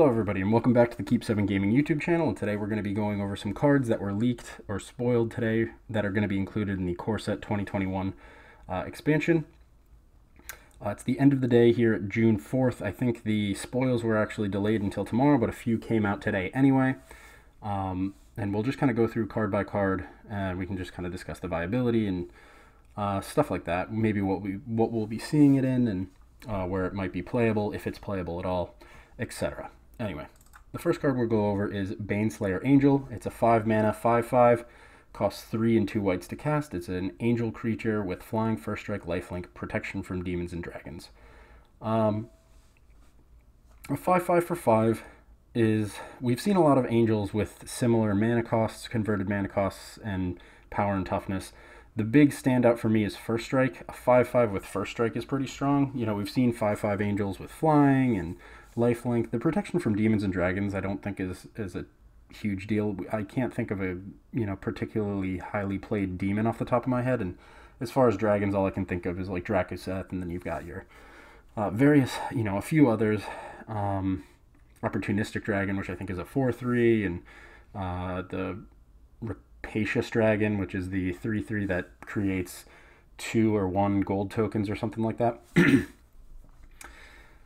Hello everybody and welcome back to the Keep 7 Gaming YouTube channel, and today we're going to be going over some cards that were leaked or spoiled today that are going to be included in the Core Set 2021 expansion. It's the end of the day here at June 4th. I think the spoils were actually delayed until tomorrow, but a few came out today anyway. And we'll just kind of go through card by card, and we can just kind of discuss the viability and stuff like that. Maybe what we'll be seeing it in, and where it might be playable, if it's playable at all, etc. Anyway, the first card we'll go over is Baneslayer Angel. It's a 5-mana, 5/5, costs 3 and 2 whites to cast. It's an angel creature with flying, first strike, lifelink, protection from demons and dragons. A 5/5 for 5 is, we've seen a lot of angels with similar mana costs, converted mana costs, and power and toughness. The big standout for me is first strike. A 5/5 with first strike is pretty strong. You know, we've seen 5/5 angels with flying and lifelink. The protection from demons and dragons I don't think is a huge deal. I can't think of a particularly highly played demon off the top of my head, and as far as dragons, all I can think of is like Dracoseth, and then you've got your various, a few others. Opportunistic Dragon, which I think is a 4/3, and the Rapacious Dragon, which is the 3/3 that creates 2 or 1 gold tokens or something like that.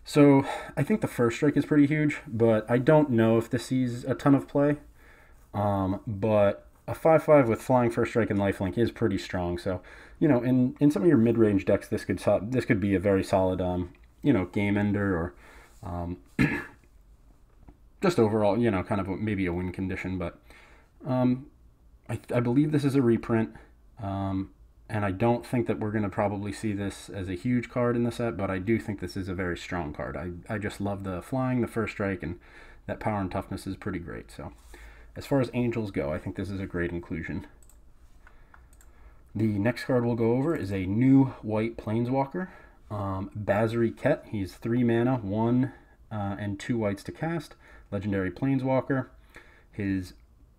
So I think the first strike is pretty huge, but I don't know if this sees a ton of play. But a 5/5 with flying, first strike, and lifelink is pretty strong. So, in some of your mid-range decks, this could be a very solid, game ender, or just overall, kind of maybe a win condition. But I believe this is a reprint. And I don't think that we're going to probably see this as a huge card in the set, but I do think this is a very strong card. I just love the flying, the first strike, and that power and toughness is pretty great. So as far as angels go, I think this is a great inclusion. The next card we'll go over is a new white Planeswalker, Basri Ket. He's 3 mana, 1 and 2 whites to cast. Legendary Planeswalker.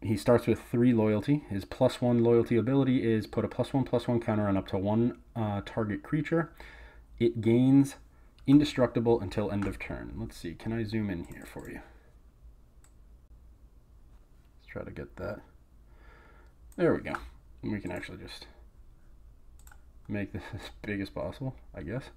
He starts with 3 loyalty. His +1 loyalty ability is put a +1/+1 counter on up to 1 target creature. It gains indestructible until end of turn. Let's see, can I zoom in here for you? Let's try to get that. There we go. And we can actually just make this as big as possible, I guess.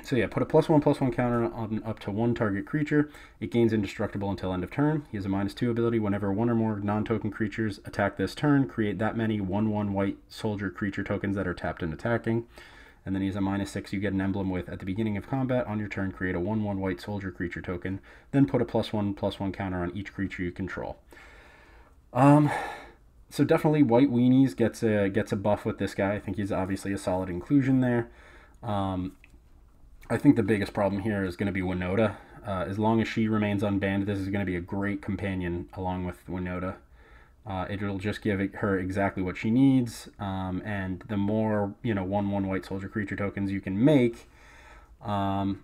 So yeah, put a +1/+1 counter on up to 1 target creature. It gains indestructible until end of turn. He has a -2 ability. Whenever 1 or more non-token creatures attack this turn, create that many 1/1 white soldier creature tokens that are tapped and attacking. And then he has a -6. You get an emblem with, at the beginning of combat, on your turn, create a 1/1 white soldier creature token. Then put a +1/+1 counter on each creature you control. So definitely White Weenies gets a buff with this guy. I think he's obviously a solid inclusion there. I think the biggest problem here is going to be Winota. As long as she remains unbanned, this is going to be a great companion along with Winota. It'll just give her exactly what she needs, and the more 1/1 white soldier creature tokens you can make, the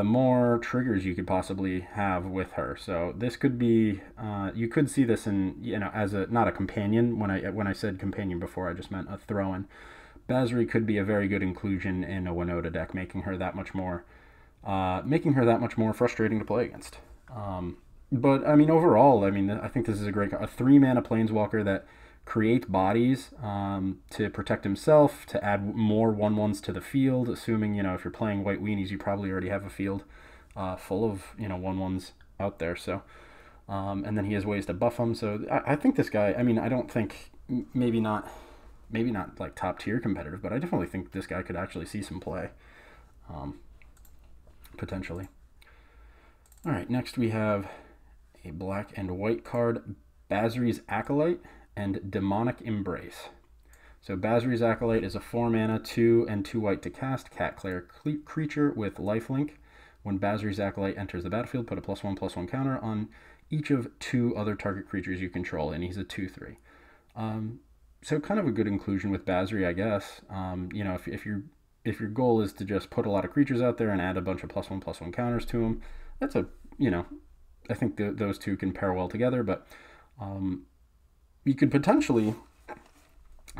more triggers you could possibly have with her. So this could be, you could see this in, as not a companion. When I said companion before, I just meant a throw-in. Basri could be a very good inclusion in a Winota deck, making her that much more frustrating to play against. But I mean, overall, I think this is a great, a 3-mana Planeswalker that creates bodies to protect himself, to add more 1/1s to the field. Assuming if you're playing White Weenies, you probably already have a field full of 1/1s out there. So, and then he has ways to buff them. So I think this guy. I don't think maybe not like top tier competitive, but I definitely think this guy could actually see some play, potentially. All right, next we have a black and white card, Basri's Acolyte and Demonic Embrace. So Basri's Acolyte is a 4-mana, 2 and 2 white to cast, cat clair creature with lifelink. When Basri's Acolyte enters the battlefield, put a +1/+1 counter on each of 2 other target creatures you control, and he's a 2/3. So kind of a good inclusion with Basri, I guess. If your goal is to just put a lot of creatures out there and add a bunch of +1/+1 counters to them, that's I think those two can pair well together. But you could potentially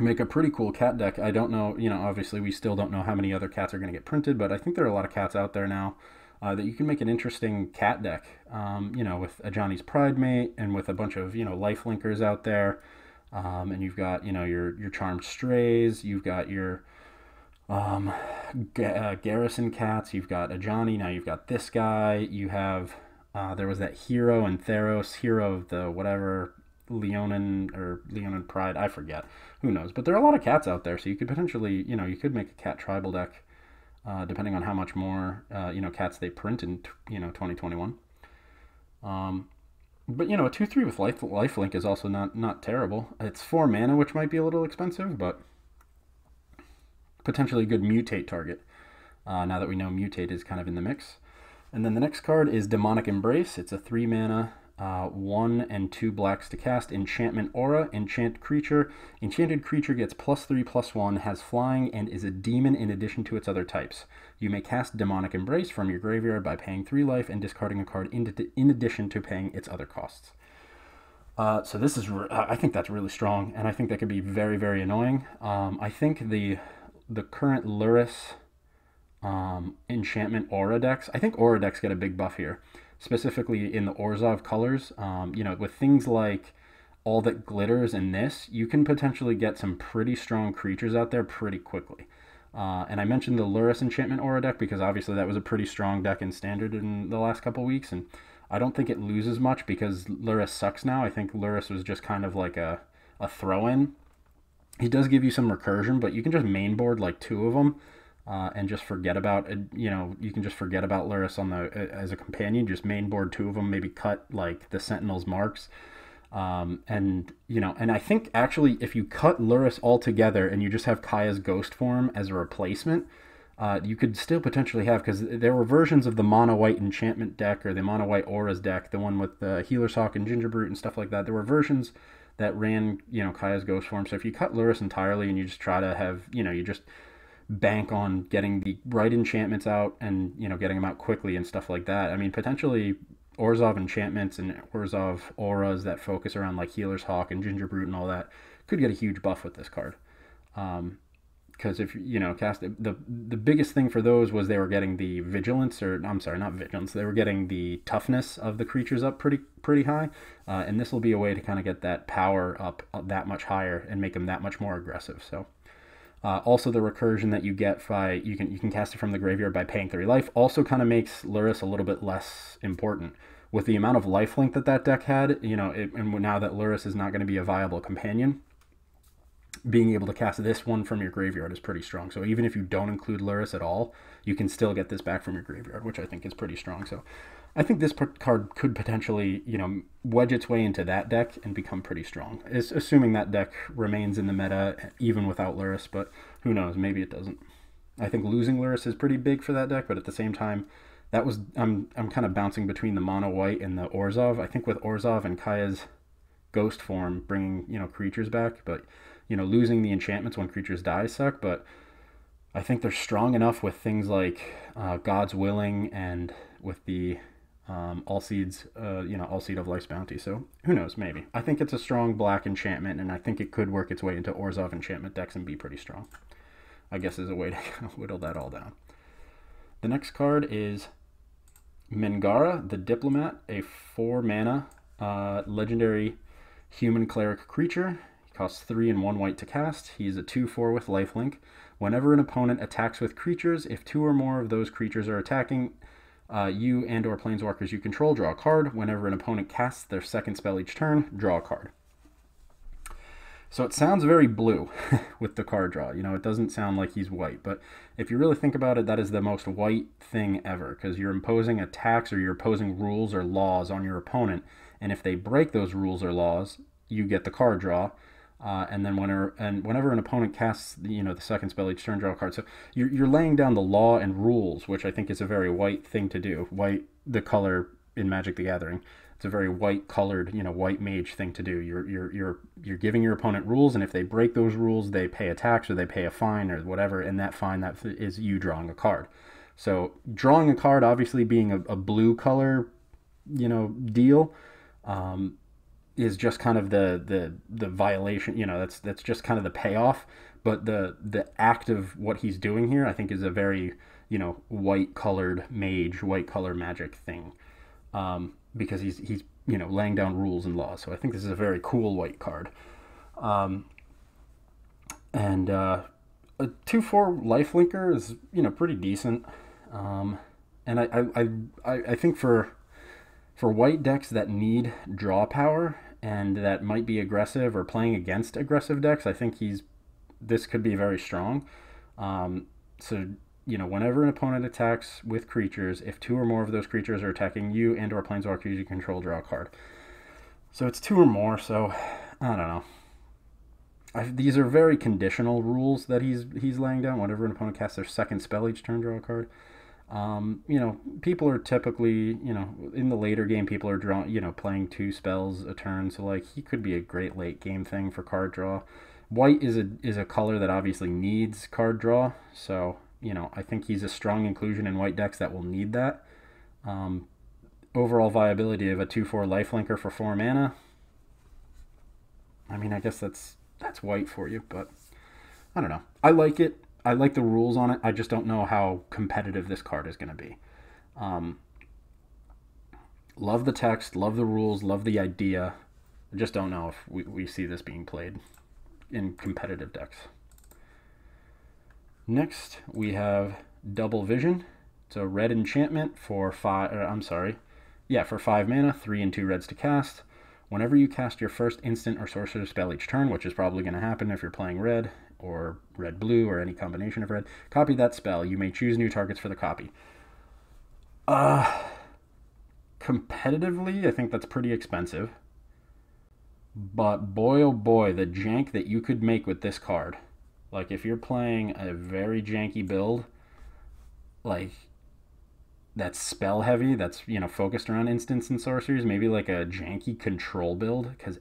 make a pretty cool cat deck. I don't know, obviously we still don't know how many other cats are going to get printed, but I think there are a lot of cats out there now. that you can make an interesting cat deck, you know, with a Johnny's Pride Mate and with a bunch of, you know, life linkers out there. And you've got, you know, your Charmed Strays, you've got your Garrison Cats, you've got a Johnny, now you've got this guy, you have, there was that Hero and Theros, Hero of the whatever, Leonin Pride, I forget, who knows, but there are a lot of cats out there, so you could potentially, you know, you could make a cat tribal deck, depending on how much more, you know, cats they print in, you know, 2021. But, you know, a 2/3 with lifelink is also not terrible. It's 4 mana, which might be a little expensive, but potentially a good mutate target, now that we know mutate is kind of in the mix. And then the next card is Demonic Embrace. It's a 3 mana, 1 and 2 blacks to cast. Enchantment Aura, enchant creature. Enchanted creature gets +3/+1, has flying, and is a demon in addition to its other types. You may cast Demonic Embrace from your graveyard by paying 3 life and discarding a card in addition to paying its other costs. So this is, I think that's really strong, and I think that could be very, very annoying. I think the current Lurrus enchantment aura decks, I think aura decks get a big buff here, specifically in the Orzhov colors. You know, with things like All That Glitters and this, you can potentially get some pretty strong creatures out there pretty quickly. And I mentioned the Lurrus enchantment aura deck because obviously that was a pretty strong deck in Standard in the last couple weeks, and I don't think it loses much because Lurrus sucks now. I think Lurrus was just kind of like a throw-in. He does give you some recursion, but you can just mainboard like 2 of them and just forget about it. You know, you can just forget about Lurrus on the as a companion. Just mainboard 2 of them, maybe cut like the Sentinel's marks. And you know, and I think actually if you cut Lurrus altogether and you just have Kaya's ghost form as a replacement, you could still potentially have, because there were versions of the mono white enchantment deck or the mono white auras deck, the one with the Healer's Hawk and Gingerbrute and stuff like that. There were versions that ran, you know, Kaya's ghost form. So if you cut Lurrus entirely and you just try to have, you know, you just bank on getting the right enchantments out and, you know, getting them out quickly and stuff like that. I mean, potentially Orzhov enchantments and Orzhov auras that focus around like Healer's Hawk and Gingerbrute and all that could get a huge buff with this card. Because if, you know, cast the biggest thing for those was they were getting the vigilance, or I'm sorry, not vigilance, they were getting the toughness of the creatures up pretty high, and this will be a way to kind of get that power up that much higher and make them that much more aggressive. So also the recursion that you get by you can cast it from the graveyard by paying 3 life also kind of makes Lurrus a little bit less important. With the amount of lifelink that deck had, you know, and now that Lurrus is not going to be a viable companion, being able to cast this one from your graveyard is pretty strong. So even if you don't include Lurrus at all, you can still get this back from your graveyard, which I think is pretty strong. So I think this card could potentially, you know, wedge its way into that deck and become pretty strong. It's assuming that deck remains in the meta even without Lurrus, but who knows, maybe it doesn't. I think losing Lurrus is pretty big for that deck, but at the same time, that was I'm kind of bouncing between the mono white and the Orzhov. I think with Orzhov and Kaya's ghost form bringing, you know, creatures back, but you know, losing the enchantments when creatures die suck, but I think they're strong enough with things like God's Willing and with the All-Seeds, you know, All-Seed of Life's Bounty. So who knows, maybe. I think it's a strong black enchantment, and I think it could work its way into Orzhov enchantment decks and be pretty strong, I guess, is a way to kind of whittle that all down. The next card is Gaara, the Diplomat, a 4 mana legendary human cleric creature. Costs 3 and 1 white to cast. He's a 2/4 with lifelink. Whenever an opponent attacks with creatures, if 2 or more of those creatures are attacking you and or planeswalkers you control, draw a card. Whenever an opponent casts their second spell each turn, draw a card. So it sounds very blue with the card draw. You know, it doesn't sound like he's white, but if you really think about it, that is the most white thing ever, because you're imposing attacks or you're imposing rules or laws on your opponent, and if they break those rules or laws, you get the card draw. And then whenever an opponent casts, you know, the second spell each turn, draw a card. So you're laying down the law and rules, which I think is a very white thing to do. White, the color in Magic the Gathering, it's a very white colored, you know, white mage thing to do. You're giving your opponent rules, and if they break those rules, they pay a tax or they pay a fine or whatever, and that fine that is you drawing a card. So drawing a card, obviously being a blue color, you know, deal. Is just kind of the violation, you know, that's just kind of the payoff, but the act of what he's doing here I think is a very, you know, white colored mage, white color magic thing, because he's you know, laying down rules and laws. So I think this is a very cool white card. And a 2/4 lifelinker is, you know, pretty decent. And I think for white decks that need draw power and that might be aggressive or playing against aggressive decks, I think this could be very strong. So, you know, whenever an opponent attacks with creatures, if 2 or more of those creatures are attacking you and or planeswalkers you control, draw a card. So it's 2 or more, so I don't know. These are very conditional rules that he's laying down. Whenever an opponent casts their second spell each turn, draw a card. You know, people are typically, you know, in the later game, people are drawing, you know, playing 2 spells a turn. So like, he could be a great late game thing for card draw. White is a color that obviously needs card draw. So, you know, I think he's a strong inclusion in white decks that will need that. Overall viability of a 2/4 lifelinker for 4 mana. I mean, I guess that's white for you, but I don't know. I like it. I like the rules on it. I just don't know how competitive this card is going to be. Love the text, love the rules, love the idea. I just don't know if we see this being played in competitive decks. Next, we have Double Vision. It's a red enchantment for 5... for 5 mana, 3 and 2 reds to cast. Whenever you cast your first instant or sorcerer spell each turn, which is probably going to happen if you're playing red or red-blue or any combination of red, copy that spell. You may choose new targets for the copy. Competitively, I think that's pretty expensive. But boy, oh boy, the jank that you could make with this card. Like, if you're playing a very janky build, like, that's spell heavy, that's, you know, focused around instants and sorceries, maybe like a janky control build, because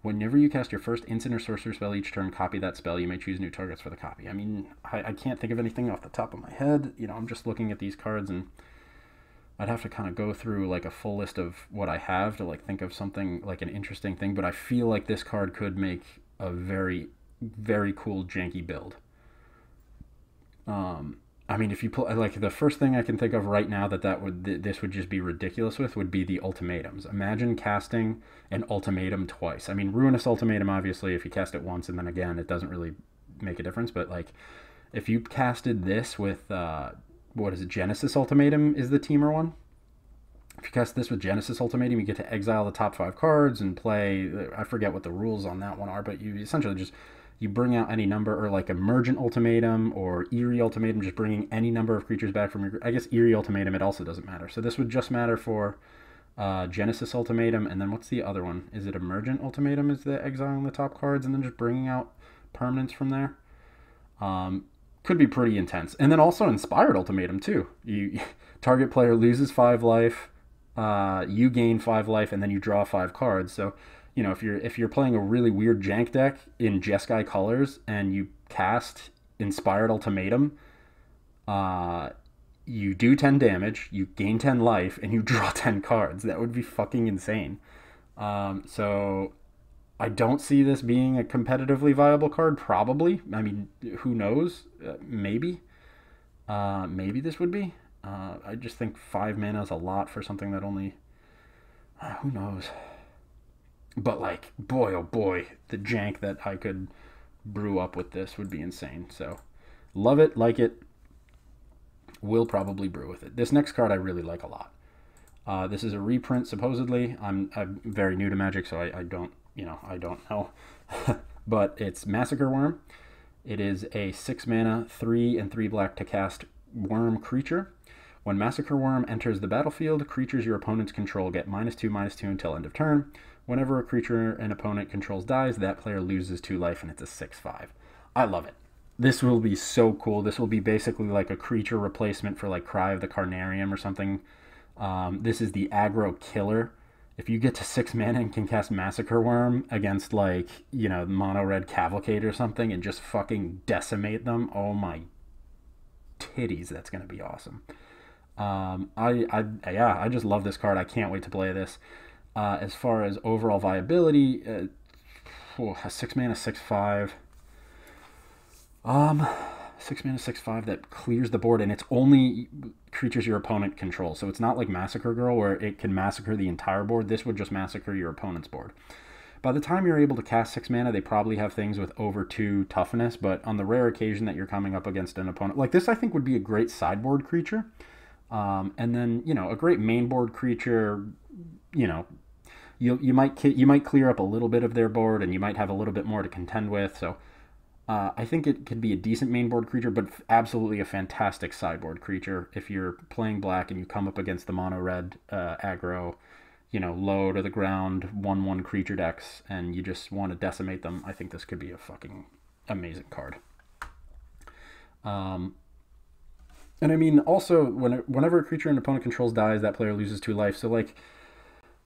whenever you cast your first instant or sorcerer spell each turn, copy that spell. You may choose new targets for the copy. I mean, I can't think of anything off the top of my head. You know, I'm just looking at these cards, and I'd have to kind of go through like a full list of what I have to like think of something like an interesting thing, but I feel like this card could make a very, very cool janky build. I mean, if you pull, like, the first thing I can think of right now this would just be ridiculous with would be the ultimatums. Imagine casting an ultimatum twice. I mean, Ruinous Ultimatum, obviously, if you cast it once and then again, it doesn't really make a difference. But, like, if you casted this with, what is it, Genesis Ultimatum is the teamer one? If you cast this with Genesis Ultimatum, you get to exile the top 5 cards and play, I forget what the rules on that one are, but you essentially just... You bring out any number, or like Emergent Ultimatum or Eerie Ultimatum, just bringing any number of creatures back from your... I guess Eerie Ultimatum, it also doesn't matter. So this would just matter for Genesis Ultimatum, and then what's the other one? Is it Emergent Ultimatum is the exiling the top cards and then just bringing out permanents from there? Could be pretty intense. And then also Inspired Ultimatum too. Target player loses 5 life, you gain 5 life, and then you draw 5 cards. So... You know, if you're playing a really weird jank deck in Jeskai colors and you cast Inspired Ultimatum, you do 10 damage, you gain 10 life, and you draw 10 cards. That would be fucking insane. So I don't see this being a competitively viable card, probably. I mean, who knows? Maybe. Maybe this would be. I just think 5 mana is a lot for something that only... who knows? But, like, boy, oh boy, the jank that I could brew up with this would be insane. So, love it, like it, will probably brew with it. This next card I really like a lot. This is a reprint, supposedly. I'm very new to Magic, so I don't know. But it's Massacre Worm. It is a 6 mana, 3 and 3 black to cast worm creature. When Massacre Worm enters the battlefield, creatures your opponents control get -2/-2 until end of turn. Whenever a creature an opponent controls dies, that player loses 2 life, and it's a 6/5. I love it. This will be so cool. This will be basically like a creature replacement for like Cry of the Carnarium or something. This is the aggro killer. If you get to 6 mana and can cast Massacre Worm against, like, you know, mono red Cavalcade or something and just fucking decimate them, oh my titties, that's going to be awesome. I just love this card. I can't wait to play this. As far as overall viability, a 6 mana, 6/5. 6 mana, 6/5 that clears the board, and it's only creatures your opponent controls. So it's not like Massacre Girl where it can massacre the entire board. This would just massacre your opponent's board. By the time you're able to cast 6 mana, they probably have things with over 2 toughness, but on the rare occasion that you're coming up against an opponent, like this I think would be a great sideboard creature. And then, you know, a great mainboard creature, you know, you might clear up a little bit of their board, and you might have a little bit more to contend with, so... I think it could be a decent mainboard creature, but absolutely a fantastic sideboard creature. If you're playing black and you come up against the mono-red aggro, you know, low to the ground, 1/1 creature decks, and you just want to decimate them, I think this could be a fucking amazing card. And I mean, also, whenever a creature an opponent controls dies, that player loses 2 life. So, like,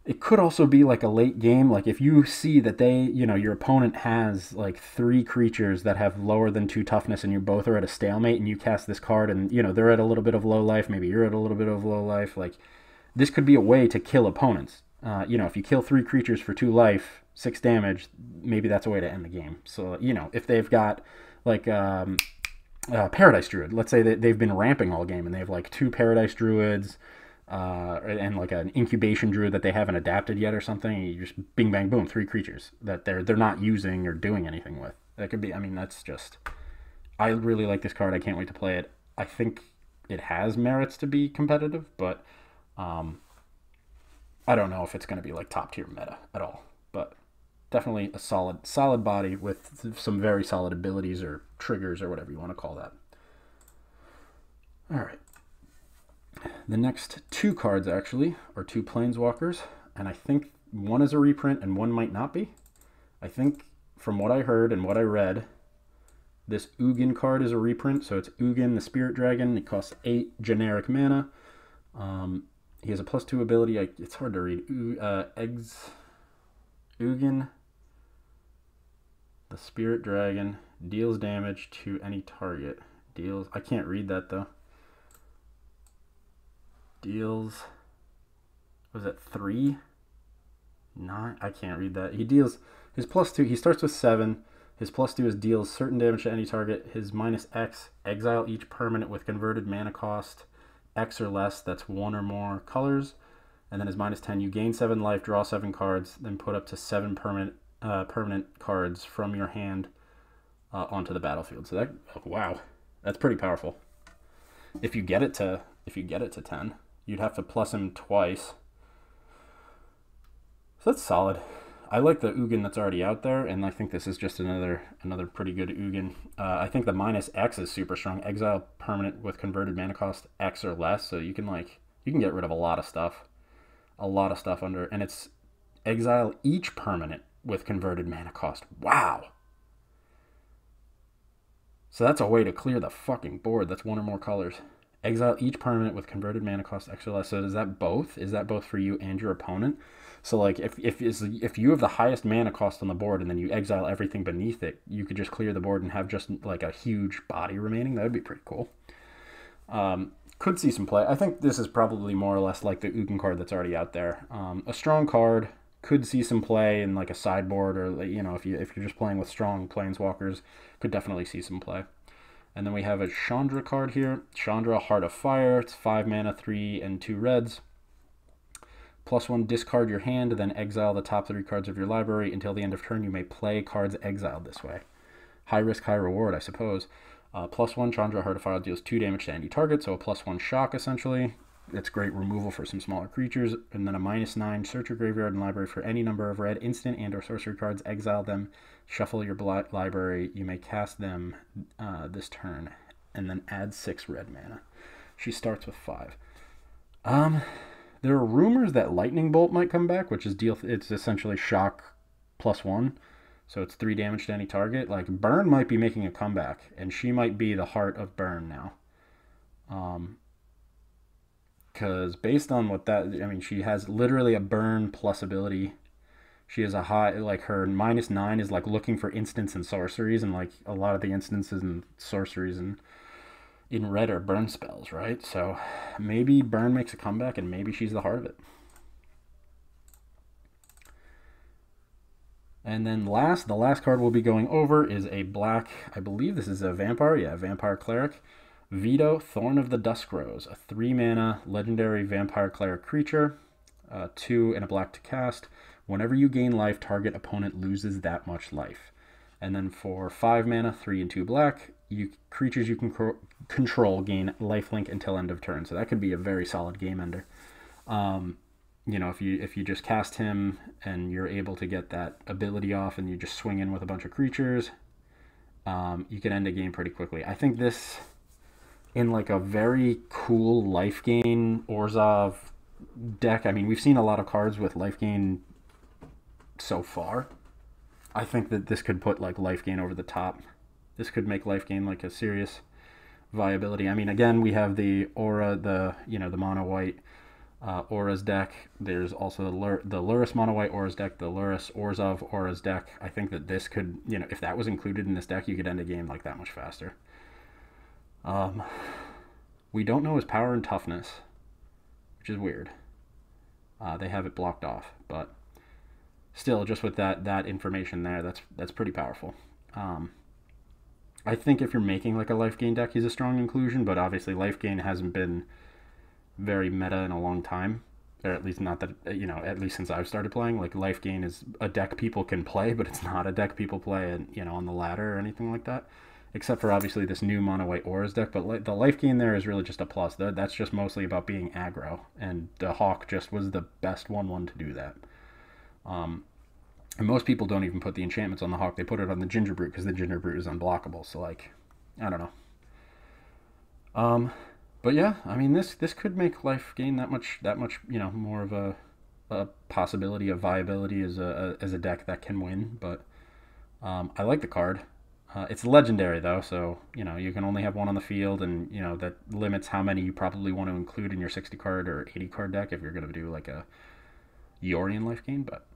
it could also be like a late game. Like if you see that they, you know, your opponent has like 3 creatures that have lower than 2 toughness, and you both are at a stalemate, and you cast this card, and you know they're at a little bit of low life, maybe you're at a little bit of low life. Like this could be a way to kill opponents. You know, if you kill 3 creatures for 2 life, 6 damage, maybe that's a way to end the game. So you know, if they've got like Paradise Druid, let's say that they've been ramping all game, and they have like 2 Paradise Druids. And like an incubation druid that they haven't adapted yet or something, you just bing bang boom 3 creatures that they're not using or doing anything with. That could be, I mean, that's just, I really like this card. I can't wait to play it. I think it has merits to be competitive, but I don't know if it's going to be like top tier meta at all. But definitely a solid body with some very solid abilities or triggers or whatever you want to call that. All right. The next 2 cards, actually, are 2 Planeswalkers, and I think one is a reprint and one might not be. I think, from what I heard and what I read, this Ugin card is a reprint, so it's Ugin, the Spirit Dragon. It costs 8 generic mana. He has a +2 ability. It's hard to read. Ugin, the Spirit Dragon, deals damage to any target. I can't read that, though. Deals, was it 3? 9? I can't read that. He deals, his +2, he starts with 7. His +2 is deals certain damage to any target. His -X, exile each permanent with converted mana cost X or less, that's 1 or more colors. And then his -10, you gain 7 life, draw 7 cards, then put up to 7 permanent cards from your hand onto the battlefield. So that, oh, wow, that's pretty powerful. If you get it to 10. You'd have to plus him twice. So that's solid. I like the Ugin that's already out there, and I think this is just another pretty good Ugin. I think the -X is super strong. Exile permanent with converted mana cost X or less, so you can get rid of a lot of stuff. Under, and it's exile each permanent with converted mana cost. Wow. So that's a way to clear the fucking board. That's 1 or more colors. Exile each permanent with converted mana cost X or less. So is that both? Is that both for you and your opponent? So like if you have the highest mana cost on the board and then you exile everything beneath it, you could just clear the board and have just like a huge body remaining. That would be pretty cool. Could see some play. I think this is probably more or less like the Ugin card that's already out there. A strong card, could see some play in like a sideboard, or you know, if you're just playing with strong Planeswalkers, could definitely see some play. And then we have a Chandra card here. Chandra, Heart of Fire. It's 5 mana, 3 and 2 reds. +1, discard your hand, then exile the top 3 cards of your library. Until the end of turn, you may play cards exiled this way. High risk, high reward, I suppose. +1, Chandra, Heart of Fire deals 2 damage to any target, so a +1 shock, essentially. It's great removal for some smaller creatures. And then a -9, search your graveyard and library for any number of red instant and or sorcery cards, exile them, shuffle your library. You may cast them this turn, and then add 6 red mana. She starts with 5. There are rumors that Lightning Bolt might come back, which is it's essentially shock +1. So it's 3 damage to any target. Like, Burn might be making a comeback, and she might be the heart of Burn now. Because based on what that, I mean, she has literally a Burn plus ability. She has a high, like, her -9 is like looking for instants and sorceries, and like a lot of the instances and sorceries in red are burn spells, right? So maybe Burn makes a comeback, and maybe she's the heart of it. And then the last card we'll be going over is a black, I believe this is a vampire, yeah, Vampire Cleric. Vito, Thorn of the Dusk Rose, a 3-mana legendary Vampire Cleric creature, 2 and a black to cast. Whenever you gain life, target opponent loses that much life. And then for 5 mana, 3 and 2 black, creatures you can control gain lifelink until end of turn. So that could be a very solid game ender. You know, if you just cast him and you're able to get that ability off and you just swing in with a bunch of creatures, you can end a game pretty quickly. I think this, in like a very cool life gain Orzhov deck, I mean, we've seen a lot of cards with life gain so far. I think that this could put like life gain over the top. This could make life gain like a serious viability. I mean, again, we have the Aura, the mono white Aura's deck. There's also the Lurrus mono white Aura's deck, the Lurrus Orzhov Aura's deck. I think that this could, if that was included in this deck, you could end a game like that much faster. We don't know his power and toughness, which is weird. They have it blocked off, but still, just with that information there, that's pretty powerful. I think if you're making like a life gain deck, he's a strong inclusion, but obviously life gain hasn't been very meta in a long time, or at least not that, at least since I've started playing. Like, life gain is a deck people can play, but it's not a deck people play, on the ladder or anything like that, except for obviously this new mono white Auras deck. But the life gain there is really just a plus. That's just mostly about being aggro, and the Hawk just was the best 1/1 to do that. And most people don't even put the enchantments on the Hawk. They put it on the Ginger Brute because the Ginger Brute is unblockable. So, like, I don't know. But yeah, I mean, this could make life gain that much, more of a possibility of viability as a deck that can win. But I like the card. It's legendary though, so you can only have one on the field, and that limits how many you probably want to include in your 60 card or 80 card deck if you're going to do like a Yorion life gain. But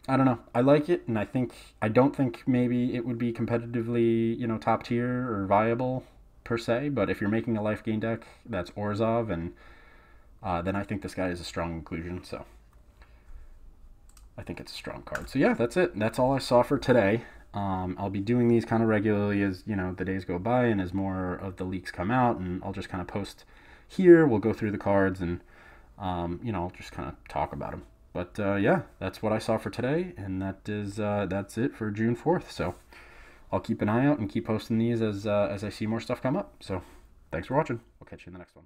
I don't know. I like it, and I don't think maybe it would be competitively top tier or viable per se. But if you're making a life gain deck that's Orzhov, and then I think this guy is a strong inclusion. So I think it's a strong card. So yeah, that's it. That's all I saw for today. I'll be doing these kind of regularly as the days go by and as more of the leaks come out, and I'll just kind of post here. We'll go through the cards and I'll just kind of talk about them. But yeah, that's what I saw for today, and that's it for June 4th. So I'll keep an eye out and keep posting these as I see more stuff come up. So thanks for watching. We'll catch you in the next one.